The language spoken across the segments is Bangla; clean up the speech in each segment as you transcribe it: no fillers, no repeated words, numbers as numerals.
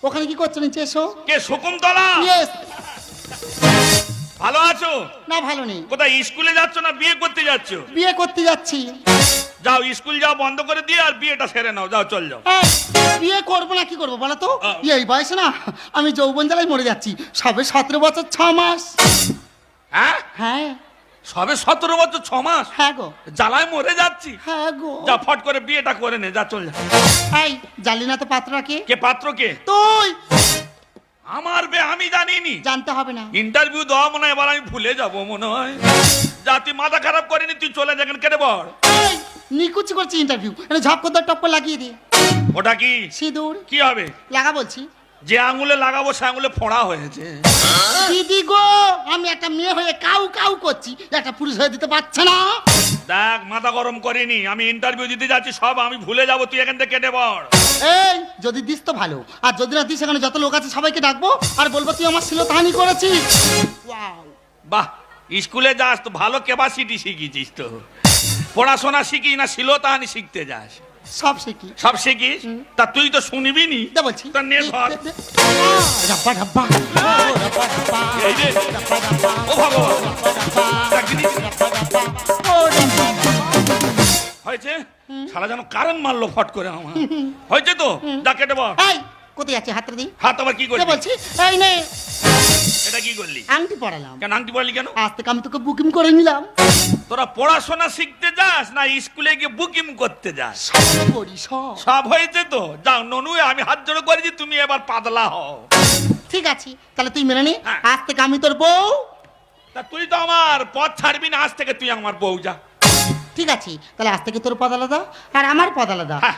ওখানে কি করছো? নিচে এসো। কে শকুন্তলা? ইয়েস। ভালো আছো? না ভালো নেই। কোথায় স্কুলে যাচ্ছ না বিয়ে করতে যাচ্ছ? বিয়ে করতে যাচ্ছি। যাও স্কুল যাও বন্ধ করে দিয়ে আর বিয়েটা সেরে নাও, যাও চল যাও। এই, বিয়ে করবো না কি করবো বলো তো? এই বয়সে না আমি যৌবন জ্বালায় মরে যাচ্ছি। সবে 17 বছর 6 মাস। হ্যাঁ হ্যাঁ সবে 17 বছর 6 মাস? হ্যাঁ গো। জ্বালায় মরে যাচ্ছি। হ্যাঁ গো। যা ফট করে বিয়েটা করে নে, যা চল যা। এই জানলি না তো পাত্রটা কে? কে পাত্র কে? তুই। আমার বে আমি জানিনি। জানতে হবে না। ইন্টারভিউ দেওয়া মনে হয় এবার আমি ভুলে যাব মনে হয়। যা তুই মাথা খারাপ করিনি, তুই চলে যাবেন কেটে বড়। এই নিকুচি করছি ইন্টারভিউ, এটা ঝপ করে টপ করে লাগিয়ে দি। ওটা কি সিঁদুর কি হবে? লাগা বলছি। যে আঙুলে লাগাবো সে আঙুলে ফোড়া হয়েছে। দিদি গো, আমি একটা মেয়ে হয়ে কাউ কাউ করছি, একটা পুরুষ হয়ে দিতে পারছে না। দেখ মাথা গরম করিনি, আমি ইন্টারভিউ দিতে যাচ্ছি, সব আমি ভুলে যাব, তুই এখান থেকে কেটে পড়। এই যদি দিস তো ভালো, আর যদি না দিস এখানে যত লোক আছে সবাইকে ডাকবো আর বলবো তুই আমার শ্লীলতাহানি করেছিস। ওয়াও। বাহ, স্কুলে যাস তো ভালো ক্যাপাসিটি শিখিছিস তো। পড়াশোনা শিখি না শ্লীলতাহানি শিখতে যাস? সব শিখি। সব শিখিস? তা তুই তো শুনবি নি। দে বলছি। তা নে ধর। রাব্বা রাব্বা রাব্বা রাব্বা এই রে, ও ভগবান, চাকরি হয়েছে? শালা যেন কারেন্ট মারলো ফট করে আমার। হয়েছে তো, যা কেটে বল। এই কোথায় যাচ্ছে? হাতটা দি। হাত আবার কি করলি? দে বলছি। এই নে এটা কি করলি? আংটি পরালাম। কেন আংটি পড়লি কেন? আজ থেকে আমি তোকে বুকিং করে নিলাম। তোরা পড়াশোনা শিখতে যাস না স্কুলে গিয়ে বুকিং করতে যাস? সব করি সব। সব হয়েছে তো, যাও ননু আমি হাত জোড়ো করেছি, তুমি এবার পাতলা হও। ঠিক আছে তাহলে তুই মেনে নে, হ্যাঁ। আজ থেকে আমি তোর বউ। তা তুই তো আমার পথ ছাড়বি না, আজ থেকে তুই আমার বউ, যা। ঠিক আছে তাহলে আজ থেকে তোর পদ আলাদা আর আমার পদ আলাদা। হ্যাঁ।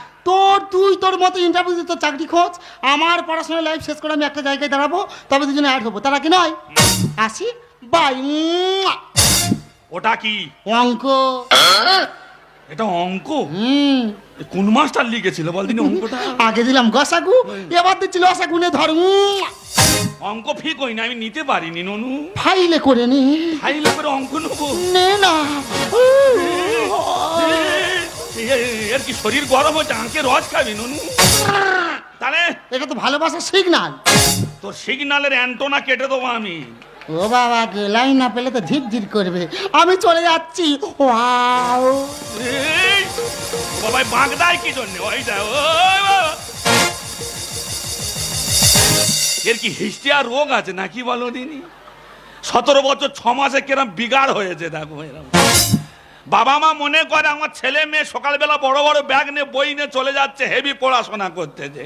তুই তোর মতো ইন্টারভিউ দিয়ে তোর চাকরি খোঁজ, আমার পড়াশোনার লাইফ শেষ করে আমি একটা জায়গায় দাঁড়াবো, তবে দুজনে অ্যাড হবো, তারা কি নয়? আসি বাই। ওটা কি? অঙ্ক। এটা অঙ্ক? এ কোন মাস্টার লিখেছিল বলদিন অঙ্কটা? আগে দিলাম গসাগু, এবার দিচ্ছি লসাগু, নে ধর। অঙ্ক ফিক হই না, আমি নিতে পারিনি ননু। ফাইলে করে নে। ফাইলে করে অঙ্ক নেবো? নে না। এর কি শরীর গরম হচ্ছে, আঁকে রস খাবি ননু? তাহলে এটা তো ভালোবাসার সিগনাল। তোর সিগনালের অ্যান্টোনা কেটে দেবো আমি। ও বাবা, লাইন না পেলে তো ঝির ঝির করবে। আমি চলে যাচ্ছি। ওয়াও। এই, বাবাই বাগদায় কি জন্য? ওই দা, ওই বাবা। এর কি হিস্ট্রিয়া রোগ আছে নাকি বলো দিনি? 17 বছর 6 মাসে কিরম বিগাড় হয়েছে দেখো। এরকম বাবা মা মনে করে আমার ছেলে মেয়ে সকালবেলা বড় বড় ব্যাগ নিয়ে বই নিয়ে চলে যাচ্ছে হেভি পড়াশোনা করতে, যে